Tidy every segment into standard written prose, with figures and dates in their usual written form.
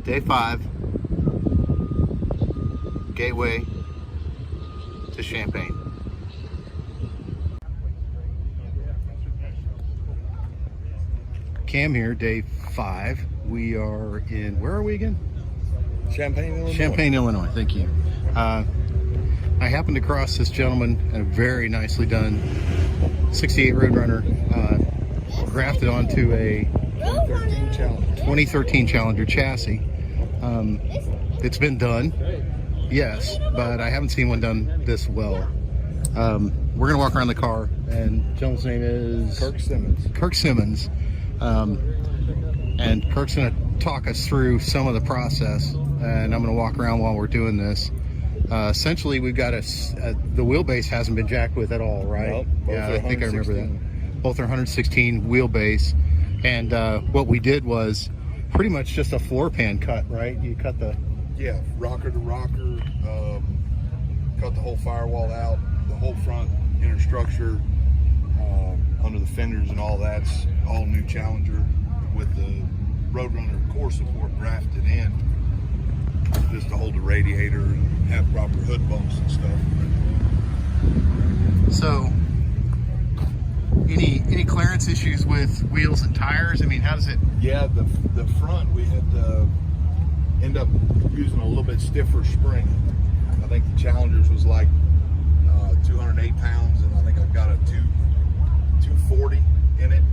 Day 5, gateway to Champaign. Cam here, day 5. We are in, where are we again? Champaign, Illinois. Champaign, Illinois, thank you. I happened to cross this gentleman and a very nicely done 68 Roadrunner grafted onto a 2013 Challenger chassis. It's been done, yes, but I haven't seen one done this well. We're gonna walk around the car, and the gentleman's name is Kirk Simmons. Kirk Simmons, and Kirk's gonna talk us through some of the process, and I'm gonna walk around while we're doing this. Essentially, we've got the wheelbase hasn't been jacked with at all, right? Nope, yeah, I think I remember that. Both are 116 wheelbase, and what we did was pretty much just a floor pan cut, right? You cut the rocker to rocker, cut the whole firewall out, the whole front inner structure, under the fenders and all that's all new Challenger with the Roadrunner core support grafted in, just to hold the radiator and have proper hood bumps and stuff. So, any clearance issues with wheels and tires? I mean, how does it? Yeah, the front we had to end up using a little bit stiffer spring. I think the Challenger's was like 208 pounds, and I think I've got a 240 in it,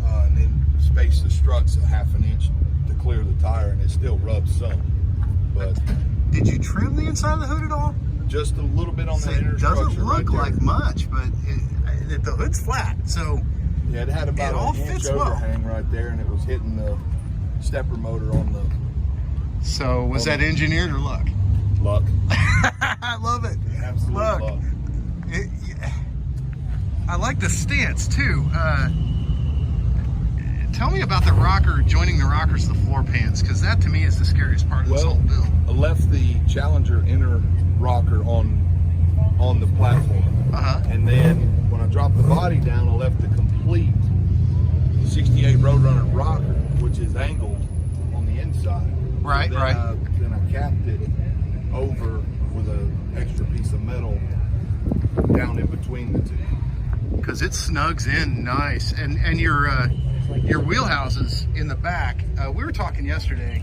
and then space the struts a half an inch to clear the tire, and it still rubs some. But did you trim the inside of the hood at all? Just a little bit on the inner It structure. doesn't look right like much, but the hood's flat, so yeah, it had about all an inch fits well. overhang right there, and it was hitting the stepper motor on the. So was that engineered or luck? Luck. I love it. Absolute luck. I like the stance too. Tell me about the rocker, joining the rockers to the floor pans, because that to me is the scariest part of this whole build. I left the Challenger inner rocker on the platform, and then when I dropped the body down, I left the complete 68 Roadrunner rocker, which is angled on the inside. Right, then right. Then I capped it over with an extra piece of metal down in between the two. Because it snugs in nice, and your wheelhouses in the back. We were talking yesterday,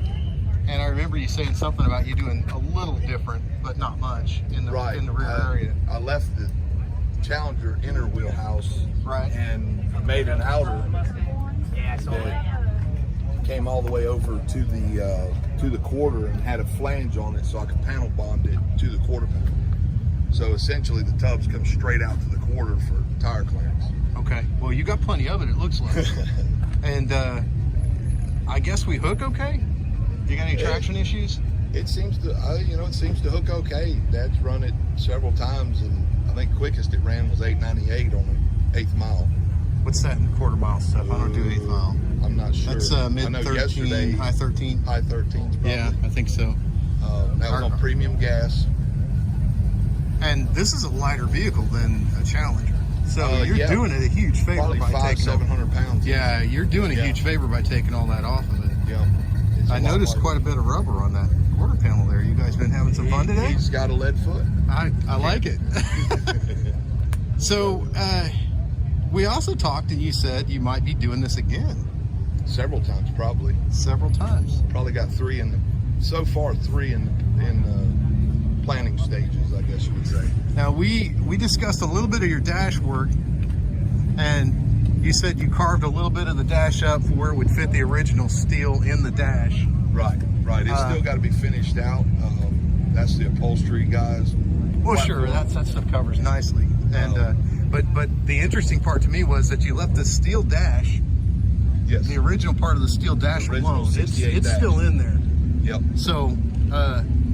and I remember you saying something about you doing a little different, but not much in the rear area. I left the Challenger inner wheelhouse, right, and made an outer that came all the way over to the quarter and had a flange on it, so I could panel bond it to the quarter panel. So essentially, the tubs come straight out to the quarter for tire clearance. Okay. Well, you got plenty of it, it looks like. And I guess we hook okay? You got any traction issues? It seems to, it seems to hook okay. Dad's run it several times, and I think quickest it ran was 898 on the 8th mile. What's that in quarter mile stuff? I don't do 8th mile. I'm not sure. That's mid 13, high 13. High 13s probably. Yeah, I think so. That was on premium gas. And this is a lighter vehicle than a Challenger. So you're doing it a huge favor probably by taking 700 pounds. Yeah, you're doing a huge favor by taking all that off of it. Yeah. I noticed quite a bit of rubber on that quarter panel there. You guys been having some fun today? He's got a lead foot. I like it. So we also talked, and you said you might be doing this again. Several times, probably. Several times. Probably got three in planning stages, I guess you would say. Now we discussed a little bit of your dash work, and you said you carved a little bit of the dash up for where it would fit the original steel in the dash. Right. It's still got to be finished out. That's the upholstery guys. Well, sure, that stuff covers nicely. And but the interesting part to me was that you left the steel dash. Yes. The original part of the steel dash alone. It's still in there. Yep. So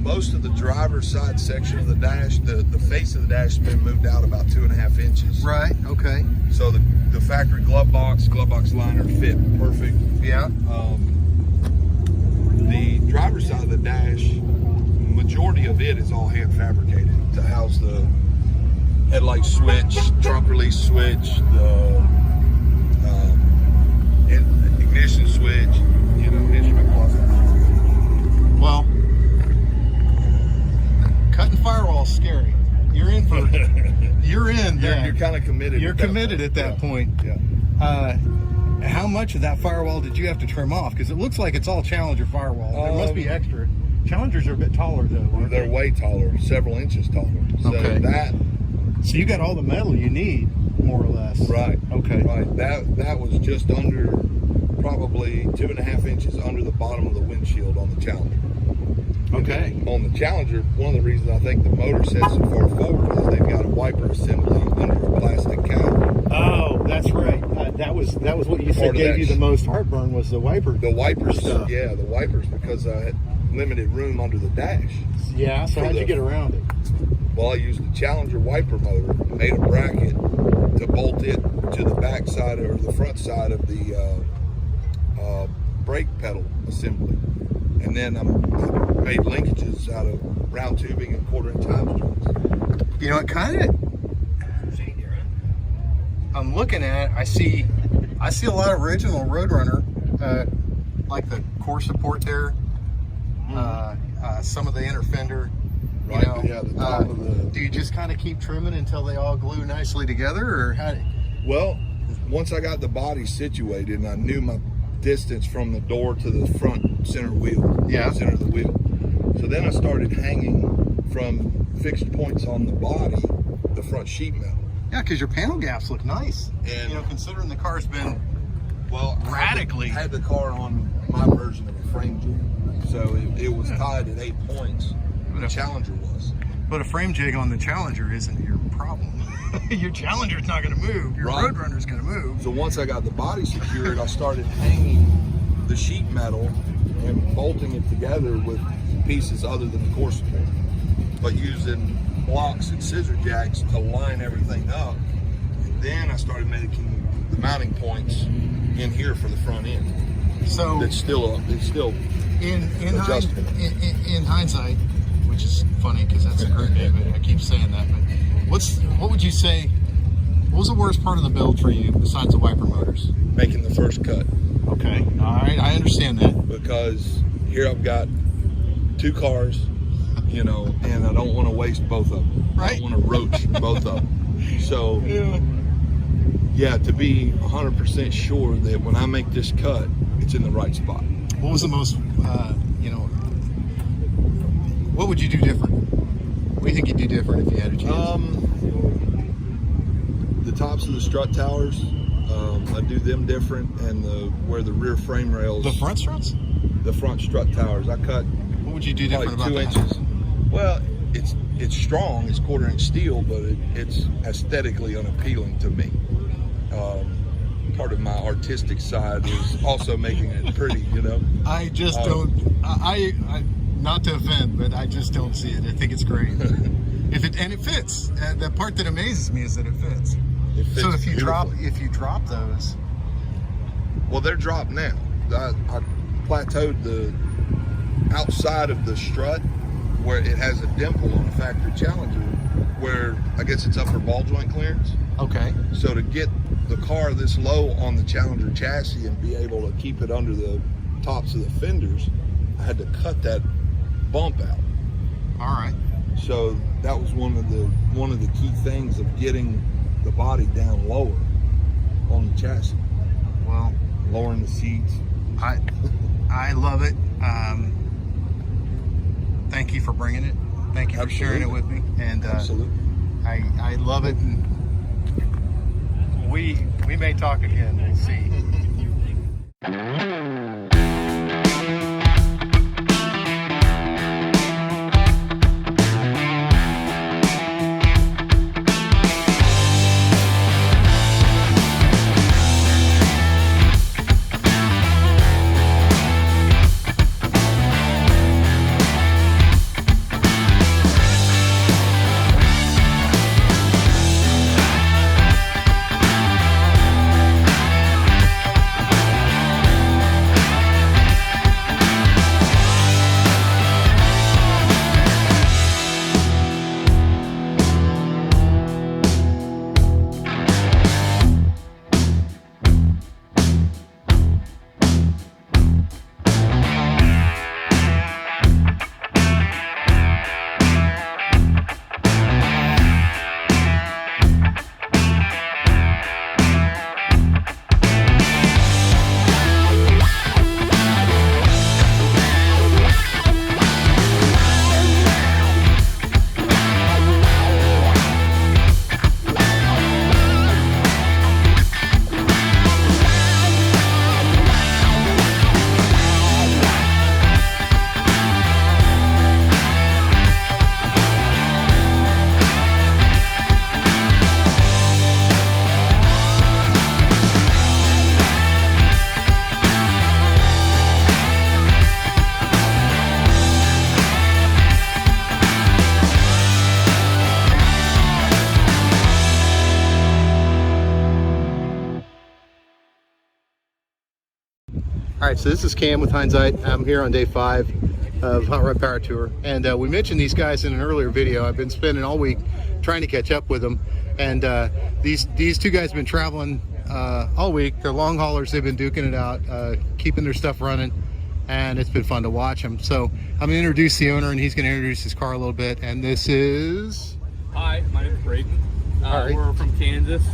most of the driver's side section of the dash, the face of the dash has been moved out about 2.5 inches. Right. Okay. So the factory glove box liner fit perfect. Yeah. The driver's side of the dash, majority of it is all hand fabricated to house the headlight switch, trunk release switch, the ignition switch, instrument cluster. committed. You're committed at that point. Yeah. How much of that firewall did you have to trim off? Because it looks like it's all Challenger firewall. There must be extra. Challengers are a bit taller though, aren't They're way taller, several inches taller. So Okay. So you got all the metal you need, more or less. Right. Okay. Right. That was just under, probably 2.5 inches under the bottom of the windshield on the Challenger. Okay. On the Challenger, one of the reasons I think the motor sets so far forward is they've got a wiper assembly under a plastic cap. Oh, that's right. That was what you said gave you the most heartburn was the wiper. The wipers, stuff. yeah, the wipers, because I had limited room under the dash. Yeah. So how'd you get around it? Well, I used the Challenger wiper motor, made a bracket to bolt it to the back side or the front side of the brake pedal assembly. And then I made linkages out of round tubing and 1/4-inch hamstrings. You know, it kind of. I'm looking at it. I see a lot of original Roadrunner, like the core support there. Some of the inner fender. You Right, know, yeah, the top of the... Do you just kind of keep trimming until they all glue nicely together, or how? Well, once I got the body situated and I knew my distance from the door to the front center wheel, center of the wheel. So then I started hanging from fixed points on the body, the front sheet metal. Yeah, because your panel gaps look nice. And you know, considering the car's been radically. I had the car on my version of a frame jig, so it was tied at 8 points. The Challenger was. But a frame jig on the Challenger isn't your problem. Your Challenger's not going to move. Your Roadrunner's going to move. So once I got the body secured, I started hanging the sheet metal and bolting it together with pieces other than the core support, but using blocks and scissor jacks to line everything up. And then I started making the mounting points in here for the front end. So it's still in adjustable. In hindsight, which is funny because that's a great name. I keep saying that. But what would you say? What was the worst part of the build for you besides the wiper motors? Making the first cut. Okay, all right, I understand that. Because here I've got 2 cars, you know, and I don't want to waste both of them. Right. I don't want to roach both of them. So, yeah, to be 100% sure that when I make this cut, it's in the right spot. What was the most, what would you do different? What do you think you'd do different if you had a chance? The tops of the strut towers, I do them different, and where the rear frame rails. The front struts? The front strut towers, I cut. What would you do different about 2 that? inches. Well, it's strong, it's 1/4-inch steel, but it's aesthetically unappealing to me. Part of my artistic side is also making it pretty, you know. I just don't. I not to offend, but I just don't see it. I think it's great. It fits. The part that amazes me is that it fits. It fits so if you beautifully. drop those, well, they're dropped now. I plateaued the outside of the strut where it has a dimple on a factory Challenger, where I guess it's upper ball joint clearance. okay. So to get the car this low on the Challenger chassis and be able to keep it under the tops of the fenders, I had to cut that bump out. All right. So that was one of the key things of getting the body down lower on the chassis. Well, lowering the seats. I love it. Thank you for bringing it. Thank you for sharing it with me. And absolutely, I love it. And we may talk again. We'll see. All right, so this is Cam with Hindsight. I'm here on day 5 of Hot Rod Power Tour, and we mentioned these guys in an earlier video. I've been spending all week trying to catch up with them, and these two guys have been traveling all week. They're long haulers. They've been duking it out, keeping their stuff running, and it's been fun to watch them. So I'm gonna introduce the owner, and he's gonna introduce his car a little bit. And this is... Hi, my name is Brayton. All right. We're from Kansas.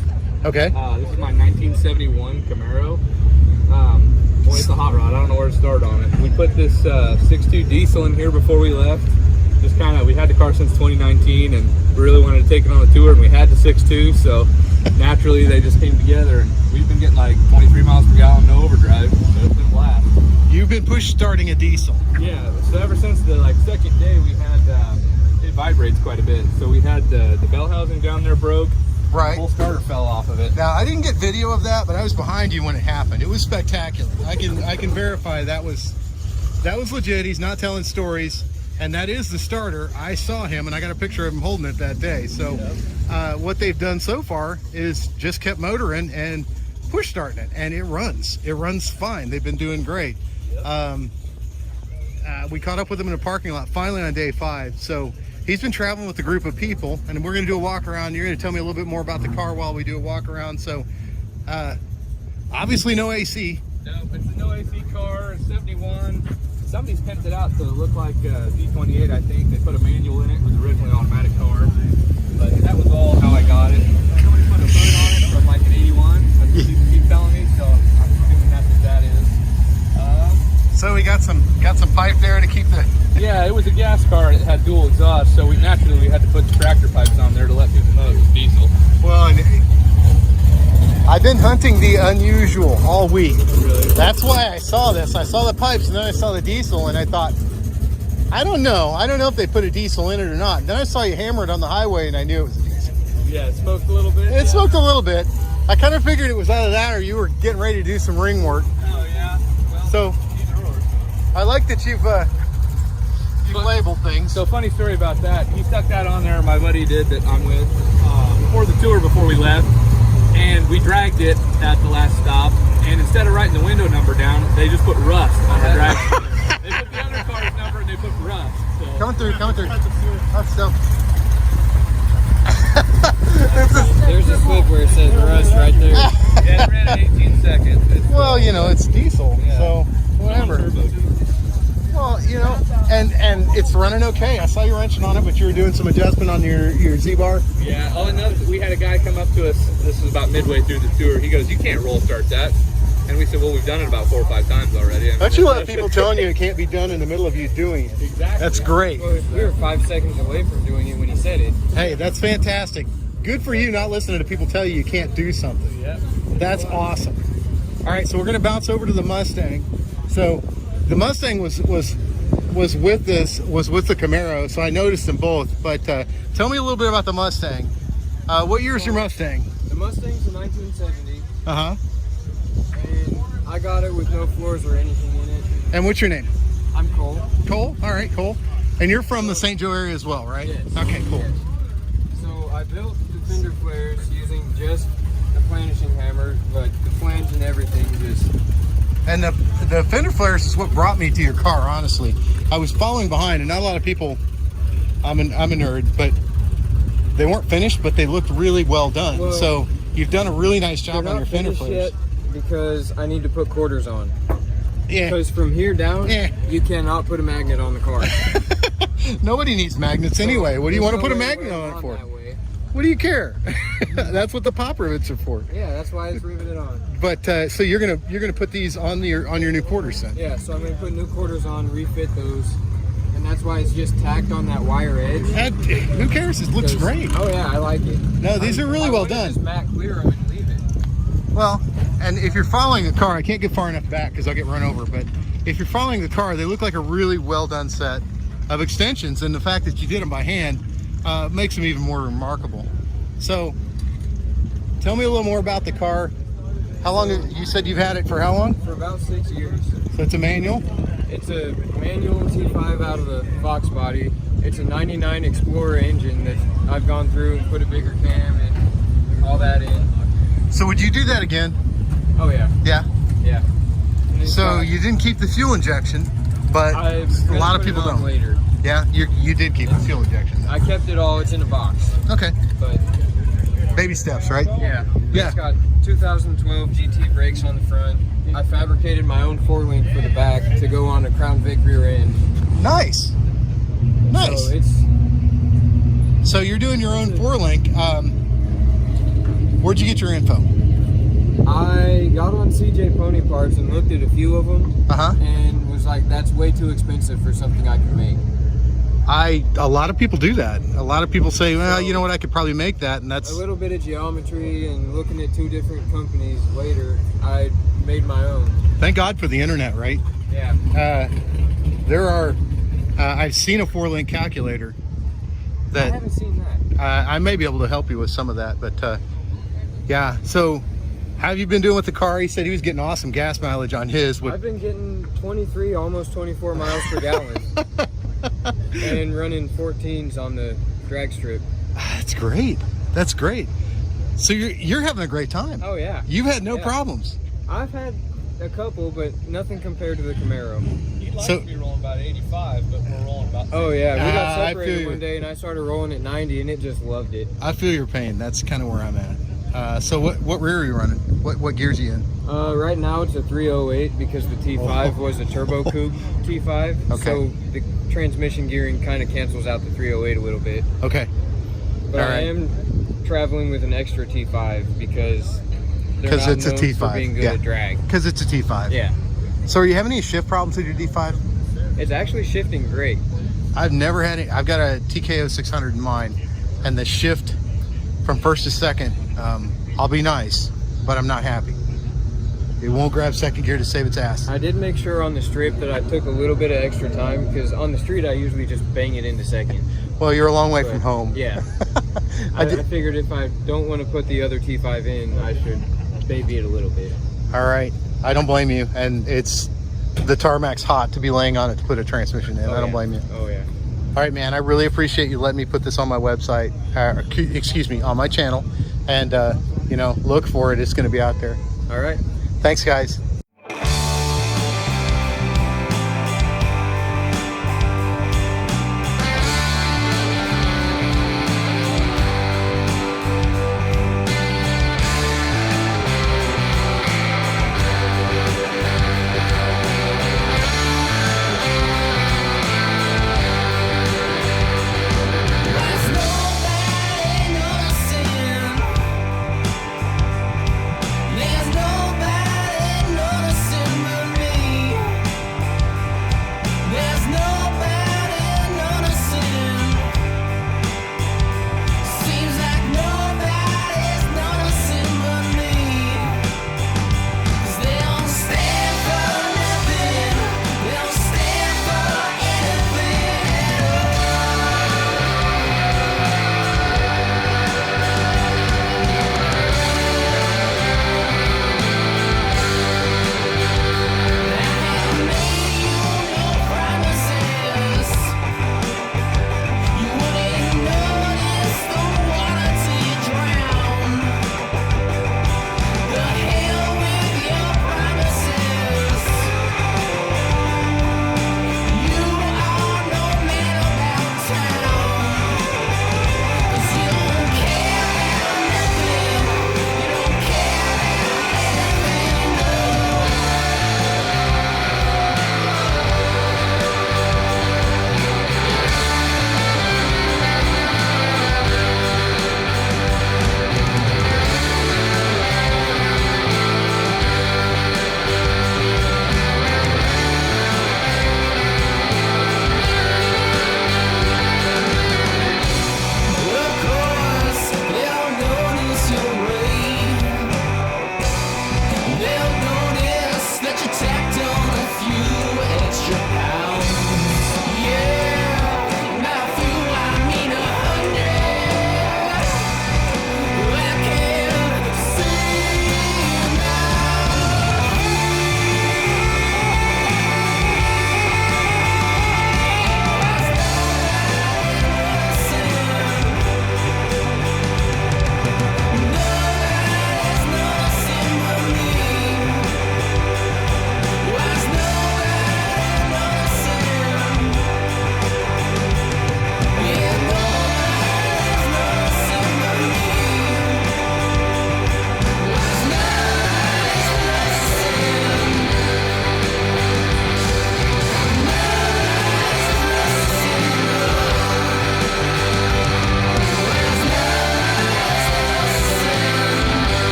Okay. This is my 1971 Camaro. Boy, it's a hot rod. I don't know where to start on it. We put this 6.2 diesel in here before we left. Just kind of, we had the car since 2019 and we really wanted to take it on the tour, and we had the 6.2, so naturally they just came together, and we've been getting like 23 miles per gallon, no overdrive, so it's been a blast. You've been push starting a diesel. Yeah, so ever since the second day we had, it vibrates quite a bit. So we had the bell housing down there broke. Right. The whole starter fell off of it. Now, I didn't get video of that, but I was behind you when it happened. It was spectacular. I can verify that was legit. He's not telling stories, and that is the starter. I saw him, and I got a picture of him holding it that day. So what they've done so far is just kept motoring and push starting it, and it runs. It runs fine. They've been doing great. Yep. We caught up with him in a parking lot finally on day 5. So he's been traveling with a group of people, and we're going to do a walk around. You're going to tell me a little bit more about the car while we do a walk around. So obviously no AC. No, it's a no AC car, 71. Somebody's pimped it out to look like a D28, I think. They put a manual in it. It was originally an automatic car. But that was all how I got it. Somebody put a hood on it from like an 81. That's what people keep telling me, so I'm assuming that's what that is. So we got some pipe there to keep the... Yeah, it was a gas car. It had dual exhaust, so we naturally had to put the tractor pipes on there to let people know it was diesel. Well, and I've been hunting the unusual all week. Really? That's why I saw this. I saw the pipes, and then I saw the diesel, and I thought, I don't know if they put a diesel in it or not. Then I saw you hammer it on the highway, and I knew it was a diesel. Yeah, it smoked a little bit. It smoked a little bit. I kind of figured it was either that or you were getting ready to do some ring work. Oh, yeah. Well, so I like that you've labeled things. So funny story about that. He stuck that on there, my buddy did, that I'm with, before the tour, before we left. And we dragged it at the last stop. And instead of writing the window number down, they just put rust on the drag. They put the other car's number and they put rust. So. Coming through. That's dope. There's a clip where it says rust right there. Yeah, it ran at 18 seconds. Well, you know, it's diesel, yeah. So whatever. Well, you know, and it's running okay. I saw you wrenching on it, but you were doing some adjustment on your Z-bar. Yeah, all I know is we had a guy come up to us, this was about midway through the tour, he goes, "You can't roll start that." And we said, "Well, we've done it about 4 or 5 times already." I mean, don't you love people telling you it can't be done in the middle of you doing it? Exactly. That's great. Well, we were 5 seconds away from doing it when he said it. Hey, that's fantastic. Good for you not listening to people tell you can't do something. Yeah. That's awesome. All right, so we're going to bounce over to the Mustang. So the Mustang was with the Camaro, so I noticed them both. But tell me a little bit about the Mustang. What year is your Mustang? The Mustang's a 1970. Uh-huh. And I got it with no floors or anything in it. And what's your name? I'm Cole. Cole? All right, Cole. And you're from the St. Joe area as well, right? Yes. Okay, cool. Yes. So I built the fender flares using just the planishing hammer, but the flange and everything just... And the fender flares is what brought me to your car, honestly. I was following behind, and not a lot of people, I'm a nerd, but they weren't finished, but they looked really well done. Well, so you've done a really nice job on your fender flares. Yet because I need to put quarters on. Yeah. Because from here down, you cannot put a magnet on the car. Nobody needs magnets anyway. What do you want to put a magnet on it for? What do you care? That's what the pop rivets are for. Yeah, that's why it's riveted on. But so you're gonna put these on your new quarters then? Yeah, so I'm gonna put new quarters on, refit those, and that's why it's just tacked on that wire edge. Who cares? It looks great. Oh yeah, I like it. No, these are really well done. Just matte clear them and leave it. Well, and if you're following the car, I can't get far enough back because I'll get run over. But if you're following the car, they look like a really well done set of extensions, and the fact that you did them by hand makes them even more remarkable. So tell me a little more about the car. How long, you said you've had it for how long? For about 6 years. So it's a manual? It's a manual T5 out of a Fox body. It's a 99 Explorer engine that I've gone through and put a bigger cam and all that in. So would you do that again? Oh yeah. Yeah? Yeah. it's So not- you didn't keep the fuel injection, but I'm a gonna lot of put it people on don't. Later. Yeah, you did keep the fuel injection. I kept it all. It's in a box. Okay, But baby steps, right? yeah, Yeah. It's got 2012 GT brakes on the front. I fabricated my own 4-link for the back to go on a Crown Vic rear end. Nice, nice. So it's So you're doing your own 4-link. Where'd you get your info? I got on CJ Pony Parts and looked at a few of them and was like, that's way too expensive for something I can make. A lot of people do that. A lot of people say, well, you know what, I could probably make that, and that's A little bit of geometry and looking at 2 different companies later, I made my own. thank God for the internet, right? Yeah. There are, I've seen a 4-link calculator I that haven't seen that. I may be able to help you with some of that, but yeah. So how have you been doing with the car? He said he was getting awesome gas mileage on his. I've been getting 23, almost 24 miles per gallon. And running 14s on the drag strip. That's great. That's great. So you're having a great time. Oh yeah. You've had no Yeah. problems. I've had a couple, but nothing compared to the Camaro. You'd like So- to be rolling about 85, but we're rolling about. Oh yeah, we I got feel separated you. one day and I started rolling at 90 and it just loved it. I feel your pain. That's kind of where I'm at. So what rear are you running? What gears are you in? Right now it's a 308 because the T5 was a turbo coupe T5. Okay. So the transmission gearing kind of cancels out the 308 a little bit. Okay. But All I right. am traveling with an extra T5 because they're 'Cause not it's a known T5, for being good yeah. at drag. Because it's a T5. Yeah. So are you having any shift problems with your D5? It's actually shifting great. I've never had it. I've got a TKO 600 in mine, and the shift from first to second, I'll be nice, but I'm not happy. It won't grab second gear to save its ass. I did make sure on the strip that I took a little bit of extra time because on the street I usually just bang it into second. Well, you're a long way But, from home. Yeah. I I did- figured if I don't want to put the other T5 in, I should baby it a little bit. All right. I don't blame you. And it's the tarmac's hot to be laying on it to put a transmission in. Oh, I don't yeah. blame you. Oh yeah. All right, man. I really appreciate you letting me put this on my website. Excuse me, on my channel. And, you know, look for it. It's going to be out there. All right. Thanks, guys. There's nobody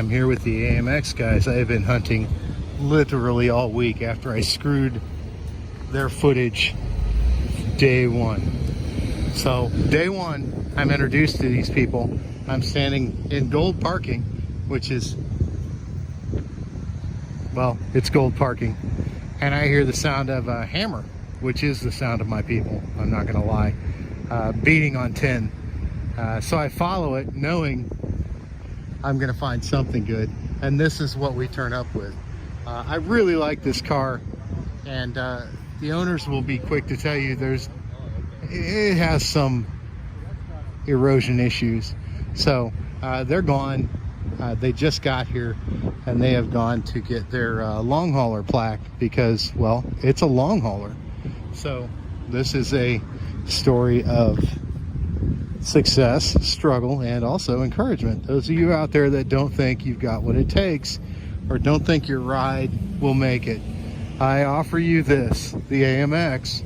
I'm here with the AMX guys. I have been hunting literally all week after I screwed their footage day one. So day one, I'm introduced to these people. I'm standing in gold parking, which is, well, it's gold parking. And I hear the sound of a hammer, which is the sound of my people, I'm not gonna lie, beating on tin. So I follow it knowing I'm gonna find something good. And this is what we turn up with. I really like this car, and the owners will be quick to tell you it has some erosion issues. So they're gone. They just got here, and they have gone to get their long hauler plaque because, well, it's a long hauler. So this is a story of success, struggle, and also encouragement. Those of you out there that don't think you've got what it takes, or don't think your ride will make it, I offer you this, the AMX,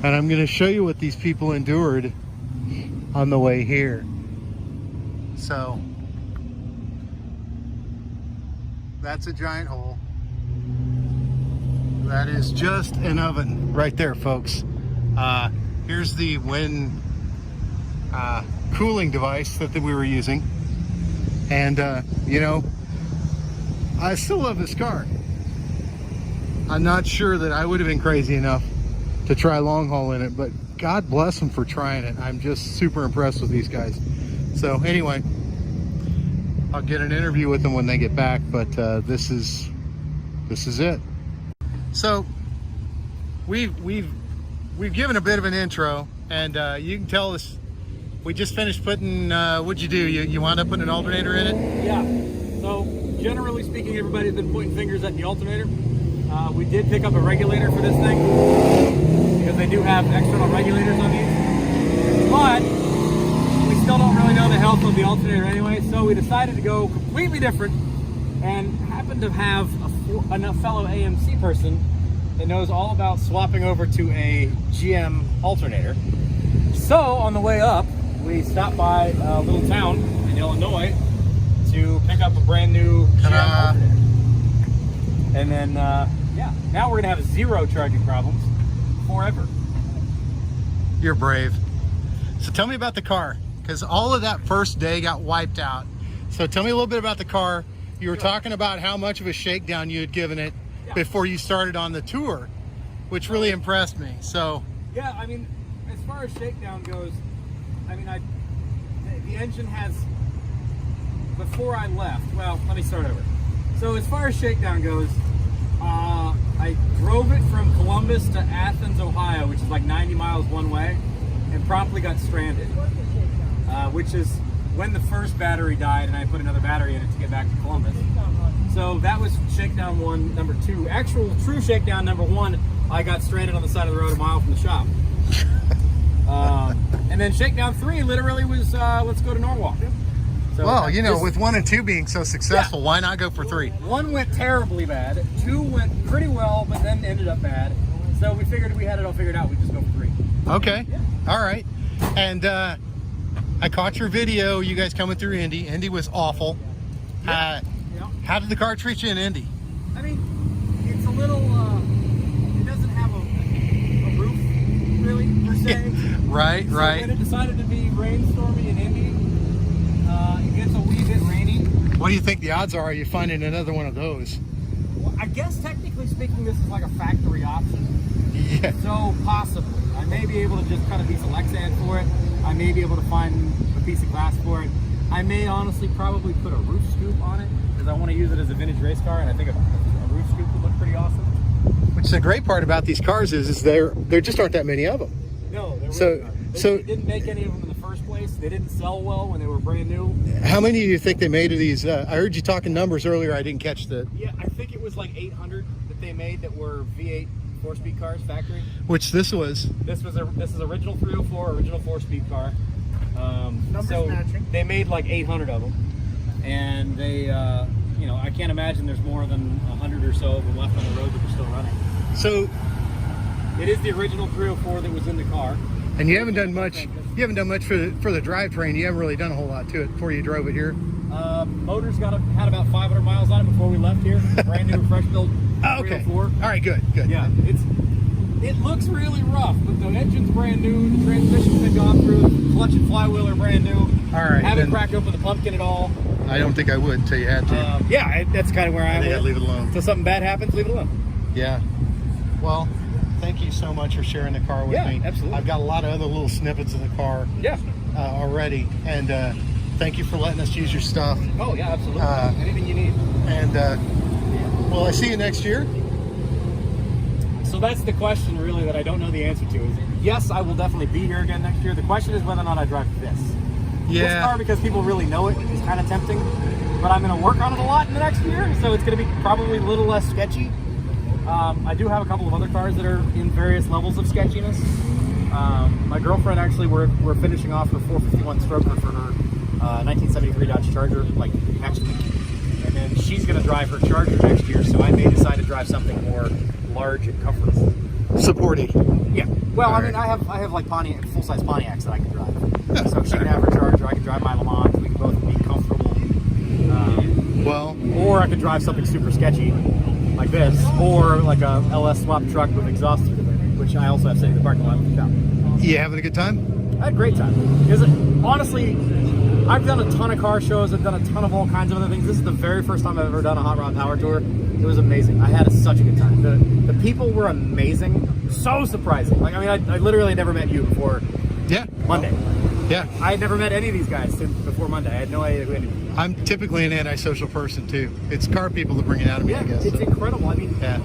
and I'm going to show you what these people endured on the way here. So that's a giant hole. That is just an oven right there, folks. Here's the wind cooling device that we were using, and you know, I still love this car. I'm not sure that I would have been crazy enough to try long haul in it, but God bless them for trying it. I'm just super impressed with these guys. So anyway, I'll get an interview with them when they get back, but this is it. So we've given a bit of an intro, and you can tell us, we just finished putting, what'd you do? You wound up putting an alternator in it? Yeah. So generally speaking, everybody's been pointing fingers at the alternator. We did pick up a regulator for this thing because they do have external regulators on these, but we still don't really know the health of the alternator anyway, so we decided to go completely different, and happened to have a fellow AMC person that knows all about swapping over to a GM alternator. So on the way up, we stopped by a little town in Illinois to pick up a brand new GM alternator. And then, yeah, now we're gonna have zero charging problems forever. You're brave. So tell me about the car, because all of that first day got wiped out. So tell me a little bit about the car. You were talking about how much of a shakedown you had given it before you started on the tour, which really impressed me. So yeah, I mean, as far as shakedown goes, I mean, the engine has, before I left, well, let me start over. So as far as shakedown goes, I drove it from Columbus to Athens, Ohio, which is like 90 miles one way, and promptly got stranded, which is when the first battery died and I put another battery in it to get back to Columbus. So that was shakedown one. Number two, actual true shakedown number one, I got stranded on the side of the road a mile from the shop. And then shakedown three literally was, let's go to Norwalk. So well, you know, with 1 and 2 being so successful, yeah, why not go for 3? 1 went terribly bad, 2 went pretty well, but then ended up bad. So we figured we had it all figured out, we just go for 3. Okay, yeah. All right. And I caught your video, you guys coming through Indy. Indy was awful. Yeah. How did the car treat you in Indy? I mean, it's a little, it doesn't have a roof, really, per se. Right, so right. When it decided to be rainstormy in Indy, it gets a wee bit rainy. What do you think the odds are you finding another one of those? Well, I guess technically speaking, this is like a factory option. Yeah. So possibly. I may be able to just cut a piece of Lexan for it. I may be able to find a piece of glass for it. I may honestly probably put a roof scoop on it because I want to use it as a vintage race car, and I think a roof scoop would look pretty awesome. Which the great part about these cars is there just aren't that many of them. No, there so, really aren't. They didn't make any of them in the first place. They didn't sell well when they were brand new. How many do you think they made of these? I heard you talking numbers earlier. I didn't catch the. Yeah, I think it was like 800 that they made that were V8 4-speed cars, factory. Which this was? This is original 304, original 4-speed car. So matching. They made like 800 of them, and they, you know, I can't imagine there's more than 100 or so of them left on the road that are still running. So it is the original 304 that was in the car. And you haven't done much. You haven't done much for the drivetrain. You haven't really done a whole lot to it before you drove it here. Motor's had about 500 miles on it before we left here. Brand new, fresh build. Oh, okay. 304. All right, good. Yeah, it looks really rough, but the engine's brand new. The transmission's been gone through. The clutch and flywheel are brand new. All right. Haven't cracked open the pumpkin at all. I don't think I would until you had to. Yeah, that's kind of where I am. I'd leave it alone. Until something bad happens, leave it alone. Yeah. Well, thank you so much for sharing the car with me. Yeah, absolutely. I've got a lot of other little snippets of the car. Yeah. Already, and thank you for letting us use your stuff. Oh yeah, absolutely. Anything you need. And will I see you next year? So that's the question, really, that I don't know the answer to. Is yes, I will definitely be here again next year. The question is whether or not I drive this. Yeah. This car, because people really know it, is kind of tempting. But I'm going to work on it a lot in the next year, so it's going to be probably a little less sketchy. I do have a couple of other cars that are in various levels of sketchiness. My girlfriend, actually, we're finishing off her 451 stroker for her 1973 Dodge Charger, like, next week. And then she's going to drive her Charger next year, so I may decide to drive something more large and comfortable. Supporty. Yeah. Well, All I mean, right. I have like full-size Pontiacs that I can drive. So she can have her Charger, I can drive my Le Mans, we can both be comfortable. Well, Or I could drive something super sketchy, like this, or like a LS swap truck with exhaust, which I also have sitting in the parking lot of the shop. you having a good time? I had a great time. Because honestly, I've done a ton of car shows, I've done a ton of all kinds of other things. This is the very first time I've ever done a hot rod power tour. It was amazing. I had such a good time. The people were amazing, so surprising. Like, I mean, I literally never met you before Yeah. Monday. Yeah. I had never met any of these guys before Monday. I had no idea who any of them. I'm typically an antisocial person too. It's car people that bring it out of me, Yeah, I guess. it's So, incredible. I mean, yeah.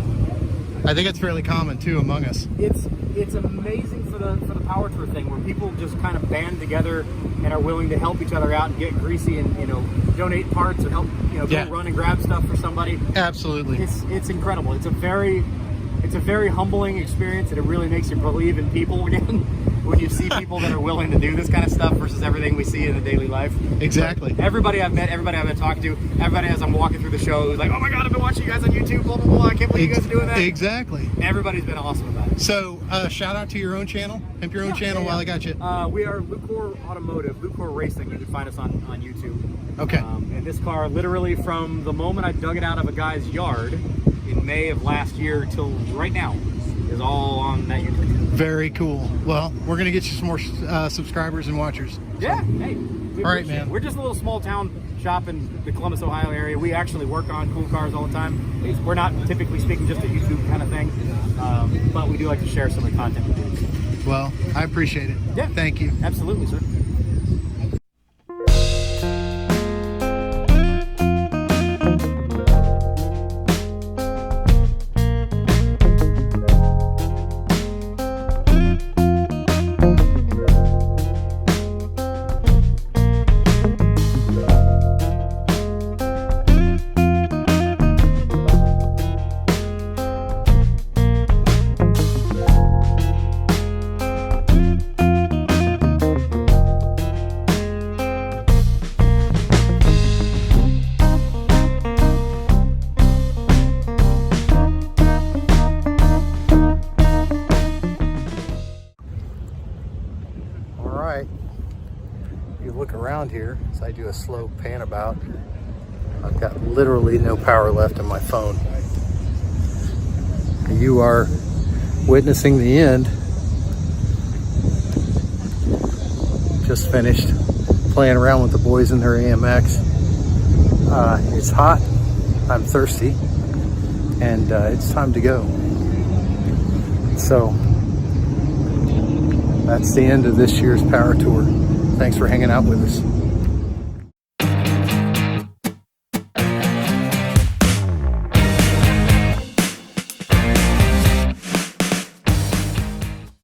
I think it's fairly common too among us. it's amazing for the power tour thing, where people just kind of band together and are willing to help each other out and get greasy and, you know, donate parts or help, you know, go Yeah. run and grab stuff for somebody. Absolutely. It's incredible. It's a very humbling experience, and it really makes you believe in people again when you see people that are willing to do this kind of stuff versus everything we see in the daily life. Exactly. Everybody I've met, everybody I've been talking to, everybody as I'm walking through the show is like, "Oh my God, I've been watching you guys on YouTube, blah, blah, blah. I can't believe you guys are doing that." Exactly. Everybody's been awesome about it. So, shout out to your own channel. Pimp your own channel while I got you. We are Lucore Automotive, Lucore Racing. You can find us on YouTube. Okay. And this car, literally from the moment I dug it out of a guy's yard in May of last year till right now, is all on that YouTube. Very cool. Well, we're going to get you some more subscribers and watchers. Yeah, hey. we All right, appreciate it. man. We're just a little small town shop in the Columbus, Ohio area. We actually work on cool cars all the time. We're not typically speaking just a YouTube kind of thing, but we do like to share some of the content we do. Well, I appreciate it. Yeah. Thank you. Absolutely, sir. Look around here as I do a slow pan about. I've got literally no power left in my phone. You are witnessing the end. Just finished playing around with the boys in their AMX. It's hot, I'm thirsty, and it's time to go. So that's the end of this year's power tour. Thanks for hanging out with us.